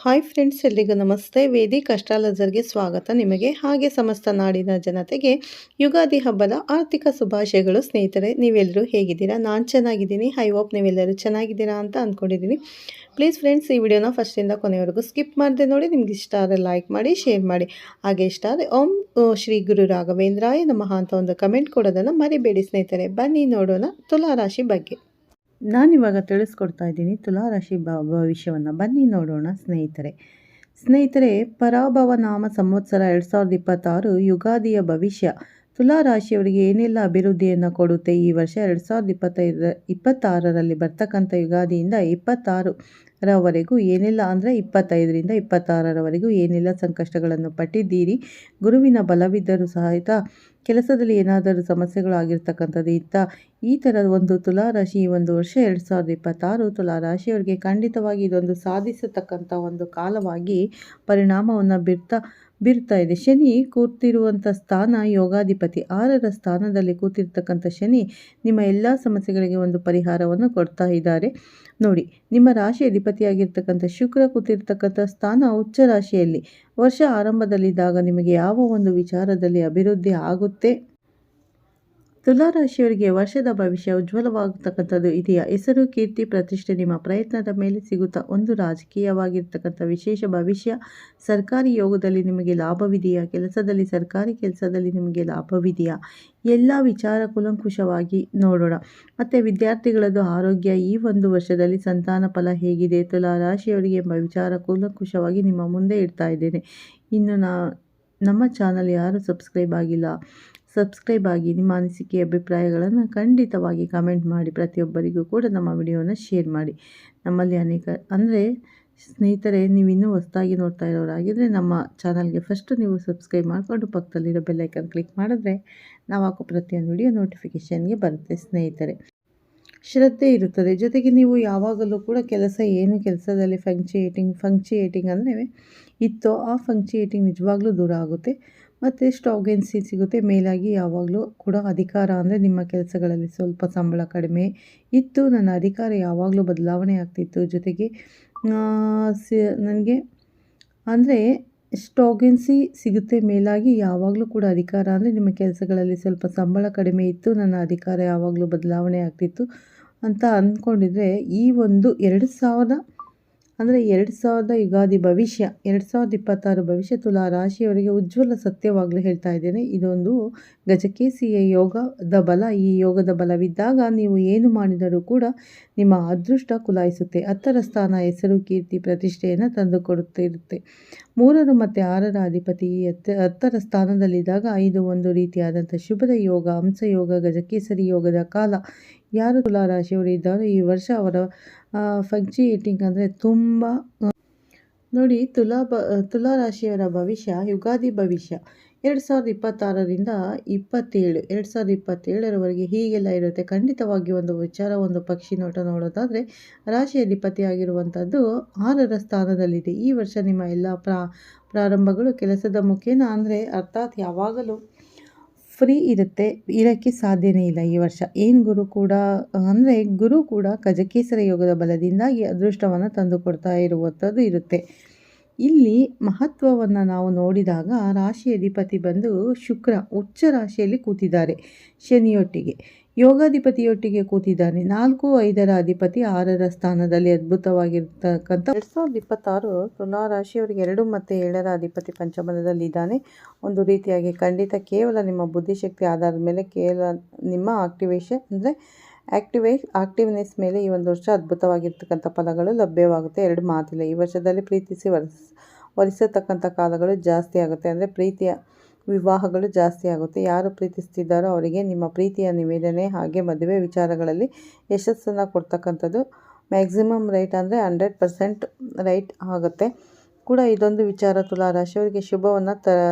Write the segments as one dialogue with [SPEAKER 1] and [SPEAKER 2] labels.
[SPEAKER 1] Hi friends, ಎಲ್ರಿಗೂ ನಮಸ್ತೆ. Vedic ಅಸ್ಟ್ರಾಲಜರ್ಗೆ ಸ್ವಾಗತ. ನಿಮಗೆ ಹಾಗೆ ಸಮಸ್ತ ನಾಡಿನ ಜನತೆಗೆ ಯುಗಾದಿ ಹಬ್ಬದ ಆರ್ಥಿಕ ಶುಭಾಶಯಗಳು. ಸ್ನೇಹಿತರೆ, ನೀವೆಲ್ಲರೂ ಹೇಗಿದ್ದೀರಾ? ನಾನು ಚೆನ್ನಾಗಿದ್ದೀನಿ. ಐ ಹೋಪ್ ನೀವೆಲ್ಲರೂ ಚೆನ್ನಾಗಿದ್ದೀರಾ ಅಂತ ಅಂದ್ಕೊಂಡಿದ್ದೀನಿ. ಪ್ಲೀಸ್ ಫ್ರೆಂಡ್ಸ್, ಈ ವಿಡಿಯೋನ ಫಸ್ಟಿಂದ ಕೊನೆವರೆಗೂ ಸ್ಕಿಪ್ ಮಾಡದೆ ನೋಡಿ. ನಿಮ್ಗೆ ಇಷ್ಟ ಆದರೆ ಲೈಕ್ ಮಾಡಿ, ಶೇರ್ ಮಾಡಿ. ಹಾಗೆ ಇಷ್ಟ ಆದರೆ ಓಂ ಶ್ರೀ ಗುರು ರಾಘವೇಂದ್ರಾಯ ನಮಃ ಅಂತ ಒಂದು ಕಮೆಂಟ್ ಕೊಡೋದನ್ನು ಮರಿಬೇಡಿ ಸ್ನೇಹಿತರೆ. ಬನ್ನಿ ನೋಡೋಣ ತುಲಾರಾಶಿ ಬಗ್ಗೆ. ನಾನಿವಾಗ ತಿಳಿಸ್ಕೊಡ್ತಾ ಇದ್ದೀನಿ ತುಲಾರಾಶಿ ಭವಿಷ್ಯವನ್ನು. ಬನ್ನಿ ನೋಡೋಣ ಸ್ನೇಹಿತರೆ. ಪರಾಭವ ನಾಮ ಸಂವತ್ಸರ 2026 ಯುಗಾದಿಯ ಭವಿಷ್ಯ ತುಲಾರಾಶಿಯವರಿಗೆ ಏನೆಲ್ಲ ಅಭಿವೃದ್ಧಿಯನ್ನು ಕೊಡುತ್ತೆ ಈ ವರ್ಷ 2026ರಲ್ಲಿ ಬರ್ತಕ್ಕಂಥ ಯುಗಾದಿಯಿಂದ 26ರವರೆಗೂ ಏನೆಲ್ಲ, ಅಂದರೆ 25ರಿಂದ 26ರವರೆಗೂ ಏನೆಲ್ಲ ಸಂಕಷ್ಟಗಳನ್ನು ಪಟ್ಟಿದ್ದೀರಿ. ಗುರುವಿನ ಬಲವಿದ್ದರೂ ಸಹಿತ ಕೆಲಸದಲ್ಲಿ ಏನಾದರೂ ಸಮಸ್ಯೆಗಳು ಆಗಿರ್ತಕ್ಕಂಥದ್ದು ಈ ಥರದ ಒಂದು ತುಲಾರಾಶಿ ಈ ಒಂದು ವರ್ಷ 2026 ತುಲಾರಾಶಿಯವರಿಗೆ ಖಂಡಿತವಾಗಿ ಇದೊಂದು ಸಾಧಿಸತಕ್ಕಂಥ ಒಂದು ಕಾಲವಾಗಿ ಪರಿಣಾಮವನ್ನು ಬೀರ್ತಾ ಇದೆ. ಶನಿ ಕೂತಿರುವಂಥ ಸ್ಥಾನ ಯೋಗಾಧಿಪತಿ 6ರ ಸ್ಥಾನದಲ್ಲಿ ಕೂತಿರ್ತಕ್ಕಂಥ ಶನಿ ನಿಮ್ಮ ಎಲ್ಲ ಸಮಸ್ಯೆಗಳಿಗೆ ಒಂದು ಪರಿಹಾರವನ್ನು ಕೊಡ್ತಾ ಇದ್ದಾರೆ. ನೋಡಿ, ನಿಮ್ಮ ರಾಶಿ ಅಧಿಪತಿಯಾಗಿರ್ತಕ್ಕಂಥ ಶುಕ್ರ ಕೂತಿರ್ತಕ್ಕಂಥ ಸ್ಥಾನ ಉಚ್ಚ ರಾಶಿಯಲ್ಲಿ. ವರ್ಷ ಆರಂಭದಲ್ಲಿದ್ದಾಗ ನಿಮಗೆ ಯಾವ ಒಂದು ವಿಚಾರದಲ್ಲಿ ಅಭಿವೃದ್ಧಿ ಆಗುತ್ತೆ, ತುಲಾರಾಶಿಯವರಿಗೆ ವರ್ಷದ ಭವಿಷ್ಯ ಉಜ್ವಲವಾಗತಕ್ಕಂಥದ್ದು ಇದೆಯಾ? ಹೆಸರು, ಕೀರ್ತಿ, ಪ್ರತಿಷ್ಠೆ ನಿಮ್ಮ ಪ್ರಯತ್ನದ ಮೇಲೆ ಸಿಗುತ್ತಾ? ಒಂದು ರಾಜಕೀಯವಾಗಿರ್ತಕ್ಕಂಥ ವಿಶೇಷ ಭವಿಷ್ಯ. ಸರ್ಕಾರಿ ಯೋಗದಲ್ಲಿ ನಿಮಗೆ ಲಾಭವಿದೆಯಾ? ಸರ್ಕಾರಿ ಕೆಲಸದಲ್ಲಿ ನಿಮಗೆ ಲಾಭವಿದೆಯಾ? ಎಲ್ಲ ವಿಚಾರ ಕೂಲಂಕುಷವಾಗಿ ನೋಡೋಣ. ಮತ್ತು ವಿದ್ಯಾರ್ಥಿಗಳದ್ದು ಆರೋಗ್ಯ, ಈ ಒಂದು ವರ್ಷದಲ್ಲಿ ಸಂತಾನ ಫಲ ಹೇಗಿದೆ, ತುಲಾರಾಶಿಯವರಿಗೆ ಎಂಬ ವಿಚಾರ ಕೂಲಂಕುಷವಾಗಿ ನಿಮ್ಮ ಮುಂದೆ ಇಡ್ತಾ ಇದ್ದೇನೆ. ಇನ್ನು ನಮ್ಮ ಚಾನಲ್ ಯಾರು ಸಬ್ಸ್ಕ್ರೈಬ್ ಆಗಿ ನಿಮ್ಮ ಅನಿಸಿಕೆ ಅಭಿಪ್ರಾಯಗಳನ್ನು ಖಂಡಿತವಾಗಿ ಕಮೆಂಟ್ ಮಾಡಿ. ಪ್ರತಿಯೊಬ್ಬರಿಗೂ ಕೂಡ ನಮ್ಮ ವಿಡಿಯೋನ ಶೇರ್ ಮಾಡಿ. ನಮ್ಮಲ್ಲಿ ಸ್ನೇಹಿತರೆ, ನೀವು ಇನ್ನೂ ಹೊಸದಾಗಿ ನೋಡ್ತಾ ಇರೋರಾಗಿದ್ದರೆ ನಮ್ಮ ಚಾನಲ್ಗೆ ಫಸ್ಟ್ ನೀವು ಸಬ್ಸ್ಕ್ರೈಬ್ ಮಾಡಿಕೊಂಡು ಪಕ್ಕದಲ್ಲಿರೋ ಬೆಲ್ಲೈಕನ್ ಕ್ಲಿಕ್ ಮಾಡಿದ್ರೆ ನಾವು ಹಾಕೋ ಪ್ರತಿಯೊಂದು ವಿಡಿಯೋ ನೋಟಿಫಿಕೇಷನ್ಗೆ ಬರುತ್ತೆ. ಸ್ನೇಹಿತರೆ, ಶ್ರದ್ಧೆ ಇರುತ್ತದೆ. ಜೊತೆಗೆ ನೀವು ಯಾವಾಗಲೂ ಕೂಡ ಕೆಲಸದಲ್ಲಿ ಫಂಕ್ಚುಯೇಟಿಂಗ್ ಅಂದರೆ ಇತ್ತೋ ಆ ಫಂಕ್ಚುಯೇಟಿಂಗ್ ನಿಜವಾಗ್ಲೂ ದೂರ ಆಗುತ್ತೆ. ಮತ್ತು ಸ್ಟಾಗೆನ್ಸಿ ಸಿಗುತ್ತೆ. ಮೇಲಾಗಿ ಯಾವಾಗಲೂ ಕೂಡ ಅಧಿಕಾರ, ಅಂದರೆ ನಿಮ್ಮ ಕೆಲಸಗಳಲ್ಲಿ ಸ್ವಲ್ಪ ಸಂಬಳ ಕಡಿಮೆ ಇತ್ತು, ನನ್ನ ಅಧಿಕಾರ ಯಾವಾಗಲೂ ಬದಲಾವಣೆ ಆಗ್ತಿತ್ತು. ಜೊತೆಗೆ ನನಗೆ ಅಂದರೆ ಸ್ಟಾಗೆನ್ಸಿ ಸಿಗುತ್ತೆ. ಮೇಲಾಗಿ ಯಾವಾಗಲೂ ಕೂಡ ಅಧಿಕಾರ, ಅಂದರೆ ನಿಮ್ಮ ಕೆಲಸಗಳಲ್ಲಿ ಸ್ವಲ್ಪ ಸಂಬಳ ಕಡಿಮೆ ಇತ್ತು, ನನ್ನ ಅಧಿಕಾರ ಯಾವಾಗಲೂ ಬದಲಾವಣೆ ಆಗ್ತಿತ್ತು ಅಂತ ಅಂದ್ಕೊಂಡಿದ್ರೆ ಈ ಒಂದು 2000 ಯುಗಾದಿ ಭವಿಷ್ಯ 2026 ಭವಿಷ್ಯ ತುಲಾರಾಶಿಯವರಿಗೆ ಉಜ್ವಲ ಸತ್ಯವಾಗಲೂ ಹೇಳ್ತಾ ಇದ್ದೇನೆ. ಇದೊಂದು ಗಜಕೇಸರಿಯ ಯೋಗದ ಬಲ. ಈ ಯೋಗದ ಬಲವಿದ್ದಾಗ ನೀವು ಏನು ಮಾಡಿದರೂ ಕೂಡ ನಿಮ್ಮ ಅದೃಷ್ಟ ಕುಲಾಯಿಸುತ್ತೆ. 10ರ ಸ್ಥಾನ ಹೆಸರು, ಕೀರ್ತಿ, ಪ್ರತಿಷ್ಠೆಯನ್ನು ತಂದುಕೊಡುತ್ತಿರುತ್ತೆ. 3 ಮತ್ತು 6ರ ಅಧಿಪತಿ 10ರ ಸ್ಥಾನದಲ್ಲಿದ್ದಾಗ ಇದು ಒಂದು ರೀತಿಯಾದಂಥ ಶುಭದ ಯೋಗ, ಹಂಸಯೋಗ, ಗಜಕೇಸರಿ ಯೋಗದ ಕಾಲ. ಯಾರು ತುಲಾರಾಶಿಯವರು ಇದ್ದಾರೋ ಈ ವರ್ಷ ಅವರ ಫಂಕ್ಚುಯೇಟಿಂಗ್ ಅಂದರೆ ತುಂಬ ನೋಡಿ. ತುಲಾರಾಶಿಯವರ ಭವಿಷ್ಯ, ಯುಗಾದಿ ಭವಿಷ್ಯ 2026ರಿಂದ 2027ರವರೆಗೆ ಹೀಗೆಲ್ಲ ಇರುತ್ತೆ. ಖಂಡಿತವಾಗಿ ಒಂದು ವಿಚಾರ, ಒಂದು ಪಕ್ಷಿ ನೋಡೋದಾದರೆ ರಾಶಿ ಅಧಿಪತಿಯಾಗಿರುವಂಥದ್ದು 6ರ ಸ್ಥಾನದಲ್ಲಿದೆ. ಈ ವರ್ಷ ನಿಮ್ಮ ಎಲ್ಲ ಪ್ರಾರಂಭಗಳು ಕೆಲಸದ ಮುಖೇನ, ಅಂದರೆ ಅರ್ಥಾತ್ ಯಾವಾಗಲೂ ಫ್ರೀ ಇರೋಕ್ಕೆ ಸಾಧ್ಯನೇ ಇಲ್ಲ ಈ ವರ್ಷ. ಗುರು ಕೂಡ ಗಜಕೇಸರಿ ಯೋಗದ ಬಲದಿಂದಾಗಿ ಅದೃಷ್ಟವನ್ನು ತಂದು ಕೊಡ್ತಾ ಇರುವಂಥದ್ದು ಇರುತ್ತೆ. ಇಲ್ಲಿ ಮಹತ್ವವನ್ನು ನಾವು ನೋಡಿದಾಗ ರಾಶಿ ಅಧಿಪತಿ ಬಂದು ಶುಕ್ರ ಉಚ್ಚ ರಾಶಿಯಲ್ಲಿ ಕೂತಿದ್ದಾರೆ. ಶನಿಯೊಟ್ಟಿಗೆ ಯೋಗಾಧಿಪತಿಯೊಟ್ಟಿಗೆ ಕೂತಿದ್ದಾನೆ. 4, 5ರ ಅಧಿಪತಿ 6ರ ಸ್ಥಾನದಲ್ಲಿ ಅದ್ಭುತವಾಗಿರ್ತಕ್ಕಂಥ 2026 ತುಲಾರಾಶಿಯವರಿಗೆ 2 ಮತ್ತು 7ರ ಅಧಿಪತಿ ಪಂಚಮದಲ್ಲಿದ್ದಾನೆ. ಒಂದು ರೀತಿಯಾಗಿ ಖಂಡಿತ ಕೇವಲ ನಿಮ್ಮ ಬುದ್ಧಿಶಕ್ತಿ ಆಧಾರದ ಮೇಲೆ, ಕೇವಲ ನಿಮ್ಮ ಆಕ್ಟಿವ್ನೆಸ್ ಮೇಲೆ ಈ ಒಂದು ವರ್ಷ ಅದ್ಭುತವಾಗಿರ್ತಕ್ಕಂಥ ಫಲಗಳು ಲಭ್ಯವಾಗುತ್ತೆ. 2 ಮಾತಿಲ್ಲ. ಈ ವರ್ಷದಲ್ಲಿ ಪ್ರೀತಿಸಿ ವರಿಸತಕ್ಕಂಥ ಕಾಲಗಳು ಜಾಸ್ತಿ ಆಗುತ್ತೆ. ಅಂದರೆ ಪ್ರೀತಿಯ ವಿವಾಹಗಳು ಜಾಸ್ತಿ ಆಗುತ್ತೆ. ಯಾರು ಪ್ರೀತಿಸ್ತಿದ್ದಾರೋ ಅವರಿಗೆ ನಿಮ್ಮ ಪ್ರೀತಿಯ ನಿವೇದನೆ ಹಾಗೆ ಮದುವೆ ವಿಚಾರಗಳಲ್ಲಿ ಯಶಸ್ಸನ್ನು ಕೊಡ್ತಕ್ಕಂಥದ್ದು ಮ್ಯಾಕ್ಸಿಮಮ್ ರೈಟ್, ಅಂದರೆ 100% ರೈಟ್ ಆಗುತ್ತೆ ಕೂಡ. ಇದೊಂದು ವಿಚಾರ ತುಲಾರಾಶಿಯವರಿಗೆ ಶುಭವನ್ನು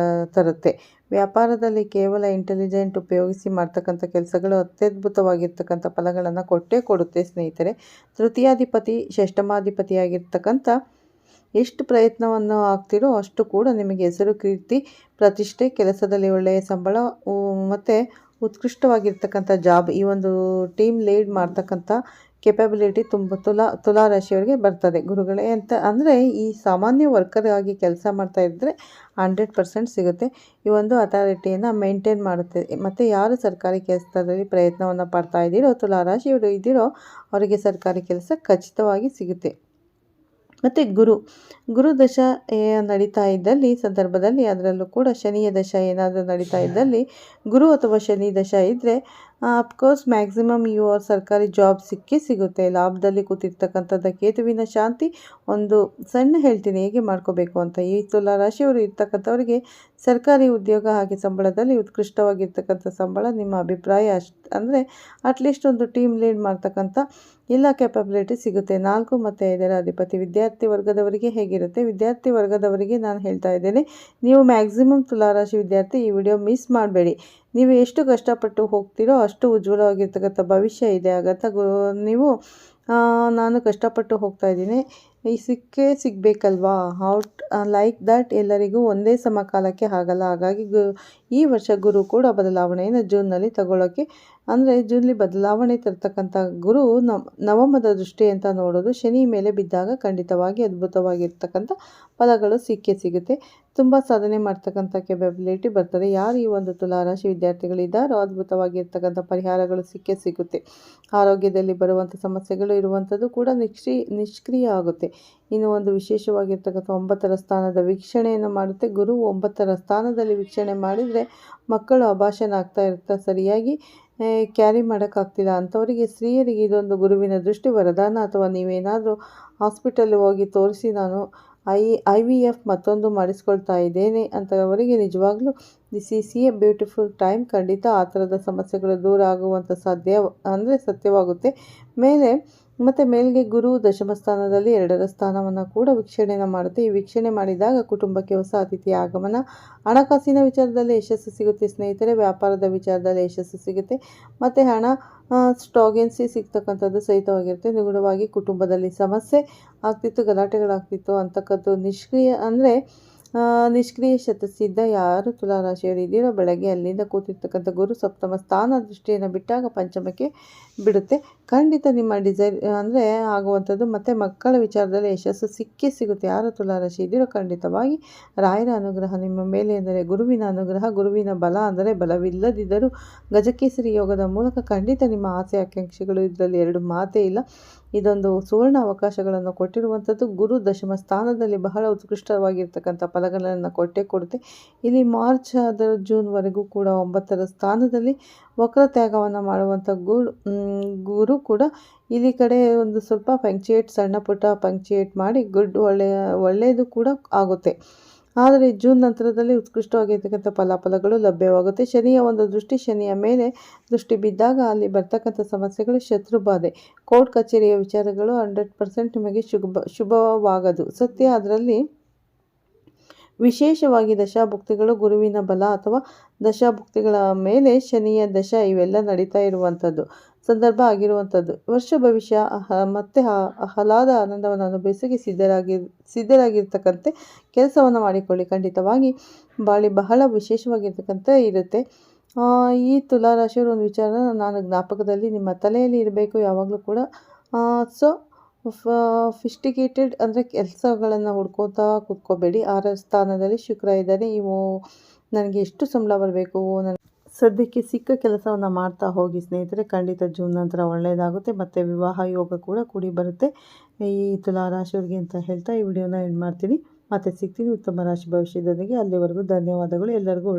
[SPEAKER 1] ತರುತ್ತೆ. ವ್ಯಾಪಾರದಲ್ಲಿ ಕೇವಲ ಇಂಟೆಲಿಜೆಂಟ್ ಉಪಯೋಗಿಸಿ ಮಾಡ್ತಕ್ಕಂಥ ಕೆಲಸಗಳು ಅತ್ಯದ್ಭುತವಾಗಿರ್ತಕ್ಕಂಥ ಫಲಗಳನ್ನು ಕೊಡುತ್ತೆ ಸ್ನೇಹಿತರೆ. ತೃತೀಯಾಧಿಪತಿ ಷಷ್ಠಮಾಧಿಪತಿಯಾಗಿರ್ತಕ್ಕಂಥ ಎಷ್ಟು ಪ್ರಯತ್ನವನ್ನು ಆಗ್ತಿರೋ ಅಷ್ಟು ಕೂಡ ನಿಮಗೆ ಹೆಸರು, ಕೀರ್ತಿ, ಪ್ರತಿಷ್ಠೆ, ಕೆಲಸದಲ್ಲಿ ಒಳ್ಳೆಯ ಸಂಬಳ ಮತ್ತು ಉತ್ಕೃಷ್ಟವಾಗಿರ್ತಕ್ಕಂಥ ಜಾಬ್, ಈ ಒಂದು ಟೀಮ್ ಲೀಡ್ ಮಾಡ್ತಕ್ಕಂಥ ಕೆಪಬಿಲಿಟಿ ತುಂಬ ತುಲಾ ರಾಶಿಯವರಿಗೆ ಬರ್ತದೆ ಗುರುಗಳೇ ಅಂತ. ಅಂದರೆ ಈ ಸಾಮಾನ್ಯ ವರ್ಕರ್ ಆಗಿ ಕೆಲಸ ಮಾಡ್ತಾ ಇದ್ದರೆ 100% ಸಿಗುತ್ತೆ. ಈ ಒಂದು ಅಥಾರಿಟಿಯನ್ನು ಮೇಂಟೈನ್ ಮಾಡುತ್ತೆ. ಮತ್ತು ಯಾರು ಸರ್ಕಾರಿ ಕೆಲಸದಲ್ಲಿ ಪ್ರಯತ್ನವನ್ನು ಪಡ್ತಾ ಇದ್ದೀರೋ ತುಲಾ ರಾಶಿಯವರು ಇದ್ದೀರೋ ಅವರಿಗೆ ಸರ್ಕಾರಿ ಕೆಲಸ ಖಚಿತವಾಗಿ ಸಿಗುತ್ತೆ. ಮತ್ತು ಗುರು ದಶ ನಡೀತಾ ಇದ್ದಲ್ಲಿ ಸಂದರ್ಭದಲ್ಲಿ, ಅದರಲ್ಲೂ ಕೂಡ ಶನಿಯ ದಶ ಏನಾದರೂ ನಡೀತಾ ಇದ್ದಲ್ಲಿ, ಗುರು ಅಥವಾ ಶನಿ ದಶ ಇದ್ದರೆ ಅಫ್ಕೋರ್ಸ್ ಮ್ಯಾಕ್ಸಿಮಮ್ ಸರ್ಕಾರಿ ಜಾಬ್ ಸಿಗುತ್ತೆ. ಲಾಭದಲ್ಲಿ ಕೂತಿರ್ತಕ್ಕಂಥದ್ದು ಕೇತುವಿನ ಶಾಂತಿ ಒಂದು ಸಣ್ಣ ಹೇಳ್ತೀನಿ ಹೇಗೆ ಮಾಡ್ಕೋಬೇಕು ಅಂತ. ಈ ತುಲಾ ರಾಶಿಯವರು ಇರ್ತಕ್ಕಂಥವರಿಗೆ ಸರ್ಕಾರಿ ಉದ್ಯೋಗ ಹಾಗೆ ಸಂಬಳದಲ್ಲಿ ಉತ್ಕೃಷ್ಟವಾಗಿರ್ತಕ್ಕಂಥ ಸಂಬಳ, ನಿಮ್ಮ ಅಭಿಪ್ರಾಯ ಅಂದರೆ ಅಟ್ಲೀಸ್ಟ್ ಒಂದು ಟೀಮ್ ಲೀಡ್ ಮಾಡ್ತಕ್ಕಂಥ ಎಲ್ಲ ಕೆಪಬಿಲಿಟಿ ಸಿಗುತ್ತೆ. 4 ಮತ್ತು 5ರ ಅಧಿಪತಿ ವಿದ್ಯಾರ್ಥಿ ವರ್ಗದವರಿಗೆ ಹೇಗಿರುತ್ತೆ? ವಿದ್ಯಾರ್ಥಿ ವರ್ಗದವರಿಗೆ ನಾನು ಹೇಳ್ತಾ ಇದ್ದೇನೆ, ನೀವು ಮ್ಯಾಕ್ಸಿಮಮ್ ತುಲಾರಾಶಿ ವಿದ್ಯಾರ್ಥಿ ಈ ವಿಡಿಯೋ ಮಿಸ್ ಮಾಡಬೇಡಿ. ನೀವು ಎಷ್ಟು ಕಷ್ಟಪಟ್ಟು ಹೋಗ್ತೀರೋ ಅಷ್ಟು ಉಜ್ವಲವಾಗಿರ್ತಕ್ಕಂಥ ಭವಿಷ್ಯ ಇದೆ. ಆಗತ್ತ ನೀವು ನಾನು ಕಷ್ಟಪಟ್ಟು ಹೋಗ್ತಾ ಇದ್ದೀನಿ, ಈ ಸಿಗಬೇಕಲ್ವಾ, ಲೈಕ್ ದಟ್ ಎಲ್ಲರಿಗೂ ಒಂದೇ ಸಮಕಾಲಕ್ಕೆ ಆಗಲ್ಲ. ಹಾಗಾಗಿ ಈ ವರ್ಷ ಗುರು ಕೂಡ ಬದಲಾವಣೆಯನ್ನು ಜೂನ್ನಲ್ಲಿ ತಗೊಳ್ಳೋಕ್ಕೆ, ಅಂದರೆ ಜೂನ್ಲಿ ಬದಲಾವಣೆ ತರ್ತಕ್ಕಂಥ ಗುರು ನವಮದ ದೃಷ್ಟಿ ಅಂತ ನೋಡೋದು ಶನಿ ಮೇಲೆ ಬಿದ್ದಾಗ ಖಂಡಿತವಾಗಿ ಅದ್ಭುತವಾಗಿರ್ತಕ್ಕಂಥ ಫಲಗಳು ಸಿಗುತ್ತೆ. ತುಂಬ ಸಾಧನೆ ಮಾಡ್ತಕ್ಕಂಥ ಕೆಪಬಿಲಿಟಿ ಬರ್ತದೆ. ಯಾರು ಈ ಒಂದು ತುಲಾರಾಶಿ ವಿದ್ಯಾರ್ಥಿಗಳಿದ್ದಾರೋ ಅದ್ಭುತವಾಗಿರ್ತಕ್ಕಂಥ ಪರಿಹಾರಗಳು ಸಿಗುತ್ತೆ. ಆರೋಗ್ಯದಲ್ಲಿ ಬರುವಂಥ ಸಮಸ್ಯೆಗಳು ಇರುವಂಥದ್ದು ಕೂಡ ನಿಷ್ಕ್ರಿಯ ಆಗುತ್ತೆ. ಇನ್ನು ಒಂದು ವಿಶೇಷವಾಗಿರ್ತಕ್ಕಂಥ 9ರ ಸ್ಥಾನದ ವೀಕ್ಷಣೆಯನ್ನು ಮಾಡುತ್ತೆ. ಗುರು 9ರ ಸ್ಥಾನದಲ್ಲಿ ವೀಕ್ಷಣೆ ಮಾಡಿದರೆ ಮಕ್ಕಳು ಅಭಾಷಣ ಆಗ್ತಾ ಇರ್ತಾರೆ, ಸರಿಯಾಗಿ ಕ್ಯಾರಿ ಮಾಡೋಕ್ಕಾಗ್ತಿಲ್ಲ ಅಂಥವರಿಗೆ, ಸ್ತ್ರೀಯರಿಗೆ ಇದೊಂದು ಗುರುವಿನ ದೃಷ್ಟಿ ವರದಾನ. ಅಥವಾ ನೀವೇನಾದರೂ ಹಾಸ್ಪಿಟಲ್ ಹೋಗಿ ತೋರಿಸಿ ನಾನು IVF ಮತ್ತೊಂದು ಮಾಡಿಸ್ಕೊಳ್ತಾ ಇದ್ದೇನೆ ಅಂತವರಿಗೆ ನಿಜವಾಗ್ಲೂ this is A beautiful time. ಖಂಡಿತ ಆ ಥರದ ಸಮಸ್ಯೆಗಳು ದೂರ ಆಗುವಂಥ ಸತ್ಯವಾಗುತ್ತೆ. ಮೇಲ್ಗೆ ಗುರು ದಶಮ ಸ್ಥಾನದಲ್ಲಿ 2ರ ಸ್ಥಾನವನ್ನು ಕೂಡ ವೀಕ್ಷಣೆಯನ್ನು ಮಾಡುತ್ತೆ. ಈ ವೀಕ್ಷಣೆ ಮಾಡಿದಾಗ ಕುಟುಂಬಕ್ಕೆ ಹೊಸ ಅತಿಥಿಯ ಆಗಮನ, ಹಣಕಾಸಿನ ವಿಚಾರದಲ್ಲಿ ಯಶಸ್ಸು ಸಿಗುತ್ತೆ. ಸ್ನೇಹಿತರೆ, ವ್ಯಾಪಾರದ ವಿಚಾರದಲ್ಲಿ ಯಶಸ್ಸು ಸಿಗುತ್ತೆ. ಮತ್ತು ಹಣ ಸ್ಟಾಗೆನ್ಸಿ ಸಿಗ್ತಕ್ಕಂಥದ್ದು ಸಹಿತವಾಗಿರುತ್ತೆ. ನಿಗೂಢವಾಗಿ ಕುಟುಂಬದಲ್ಲಿ ಸಮಸ್ಯೆ ಆಗ್ತಿತ್ತು, ಗಲಾಟೆಗಳಾಗ್ತಿತ್ತು ಅಂತಕ್ಕಂಥ ನಿಷ್ಕ್ರಿಯ ಶತಸಿದ್ಧ ಯಾರು ತುಲಾರಾಶಿಯವರು ಇದ್ದೀರೋ ಬೆಳಗ್ಗೆ ಅಲ್ಲಿಂದ ಕೂತಿರ್ತಕ್ಕಂಥ ಗುರು ಸಪ್ತಮ ಸ್ಥಾನ ದೃಷ್ಟಿಯನ್ನು ಬಿಟ್ಟಾಗ ಪಂಚಮಕ್ಕೆ ಬಿಡುತ್ತೆ. ಖಂಡಿತ ನಿಮ್ಮ ಡಿಸೈರ್ ಆಗುವಂಥದ್ದು. ಮತ್ತು ಮಕ್ಕಳ ವಿಚಾರದಲ್ಲಿ ಯಶಸ್ಸು ಸಿಗುತ್ತೆ. ಯಾರು ತುಲಾರಾಶಿ ಇದ್ದೀರೋ ಖಂಡಿತವಾಗಿ ರಾಯರ ಅನುಗ್ರಹ ನಿಮ್ಮ ಮೇಲೆ ಎಂದರೆ ಗುರುವಿನ ಅನುಗ್ರಹ, ಗುರುವಿನ ಬಲ ಅಂದರೆ ಬಲವಿಲ್ಲದಿದ್ದರೂ ಗಜಕೇಸರಿ ಯೋಗದ ಮೂಲಕ ಖಂಡಿತ ನಿಮ್ಮ ಆಸೆ ಆಕಾಂಕ್ಷೆಗಳು ಇದರಲ್ಲಿ 2 ಮಾತೇ ಇಲ್ಲ. ಇದೊಂದು ಸುವರ್ಣ ಅವಕಾಶಗಳನ್ನು ಕೊಟ್ಟಿರುವಂಥದ್ದು. ಗುರು ದಶಮ ಸ್ಥಾನದಲ್ಲಿ ಬಹಳ ಉತ್ಕೃಷ್ಟವಾಗಿರ್ತಕ್ಕಂಥ ಫಲಗಳನ್ನು ಕೊಡುತ್ತೆ. ಇಲ್ಲಿ ಮಾರ್ಚ್ ಜೂನ್ವರೆಗೂ ಕೂಡ 9ರ ಸ್ಥಾನದಲ್ಲಿ ವಕ್ರತ್ಯಾಗವನ್ನು ಮಾಡುವಂಥ ಗುರು ಕೂಡ ಇಲ್ಲಿ ಕಡೆ ಒಂದು ಸ್ವಲ್ಪ ಸಣ್ಣ ಪುಟ್ಟ ಪಂಕ್ಚುಯೇಟ್ ಮಾಡಿ ಒಳ್ಳೆಯದು ಕೂಡ ಆಗುತ್ತೆ. ಆದರೆ ಜೂನ್ ನಂತರದಲ್ಲಿ ಉತ್ಕೃಷ್ಟವಾಗಿರ್ತಕ್ಕಂಥ ಫಲಾಫಲಗಳು ಲಭ್ಯವಾಗುತ್ತೆ. ಶನಿಯ ಒಂದು ದೃಷ್ಟಿ, ಶನಿಯ ಮೇಲೆ ದೃಷ್ಟಿ ಬಿದ್ದಾಗ ಅಲ್ಲಿ ಬರ್ತಕ್ಕಂಥ ಸಮಸ್ಯೆಗಳು ಶತ್ರುಬಾಧೆ, ಕೋರ್ಟ್ ಕಚೇರಿಯ ವಿಚಾರಗಳು 100% ನಿಮಗೆ ಶುಭವಾಗದು ಸತ್ಯ. ಅದರಲ್ಲಿ ವಿಶೇಷವಾಗಿ ದಶಾಭುಕ್ತಿಗಳು, ಗುರುವಿನ ಬಲ ಅಥವಾ ದಶಾಭುಕ್ತಿಗಳ ಮೇಲೆ ಶನಿಯ ದಶ ಇವೆಲ್ಲ ನಡೀತಾ ಇರುವಂಥದ್ದು ಸಂದರ್ಭ ಆಗಿರುವಂಥದ್ದು. ವರ್ಷ ಭವಿಷ್ಯ ಮತ್ತೆ ಆಹ್ಲಾದ ಆನಂದವನ್ನು ಅನುಭವಿಸೋಕೆ ಸಿದ್ಧರಾಗಿರ್ತಕ್ಕಂಥ ಕೆಲಸವನ್ನು ಮಾಡಿಕೊಳ್ಳಿ. ಖಂಡಿತವಾಗಿ ಬಾಳಿ ಬಹಳ ವಿಶೇಷವಾಗಿರ್ತಕ್ಕಂಥ ಇರುತ್ತೆ. ಈ ತುಲಾರಾಶಿಯವರು ಒಂದು ವಿಚಾರ ನಾನು ಜ್ಞಾಪಕದಲ್ಲಿ ನಿಮ್ಮ ತಲೆಯಲ್ಲಿ ಇರಬೇಕು ಯಾವಾಗಲೂ ಕೂಡ. ಫಿಸ್ಟಿಕೇಟೆಡ್ ಅಂದರೆ ಕೆಲಸಗಳನ್ನು ಹುಡ್ಕೋತಾ ಕೂತ್ಕೋಬೇಡಿ. 6ರ ಸ್ಥಾನದಲ್ಲಿ ಶುಕ್ರ ಇದ್ದಾನೆ. ನನಗೆ ಎಷ್ಟು ಸಂಬಳ ಬರಬೇಕು, ಸದ್ಯಕ್ಕೆ ಸಿಕ್ಕ ಕೆಲಸವನ್ನು ಮಾಡ್ತಾ ಹೋಗಿ ಸ್ನೇಹಿತರೆ. ಖಂಡಿತ ಜೂನ್ ನಂತರ ಒಳ್ಳೆಯದಾಗುತ್ತೆ. ಮತ್ತು ವಿವಾಹ ಯೋಗ ಕೂಡ ಕೂಡಿ ಬರುತ್ತೆ ಈ ತುಲಾರಾಶಿಯವರಿಗೆ ಅಂತ ಹೇಳ್ತಾ ಈ ವಿಡಿಯೋನ ಎಂಡ್ ಮಾಡ್ತೀನಿ. ಮತ್ತೆ ಸಿಗ್ತೀನಿ ಉತ್ತಮ ರಾಶಿ ಭವಿಷ್ಯದೊಂದಿಗೆ. ಅಲ್ಲಿವರೆಗೂ ಧನ್ಯವಾದಗಳು. ಎಲ್ಲರಿಗೂ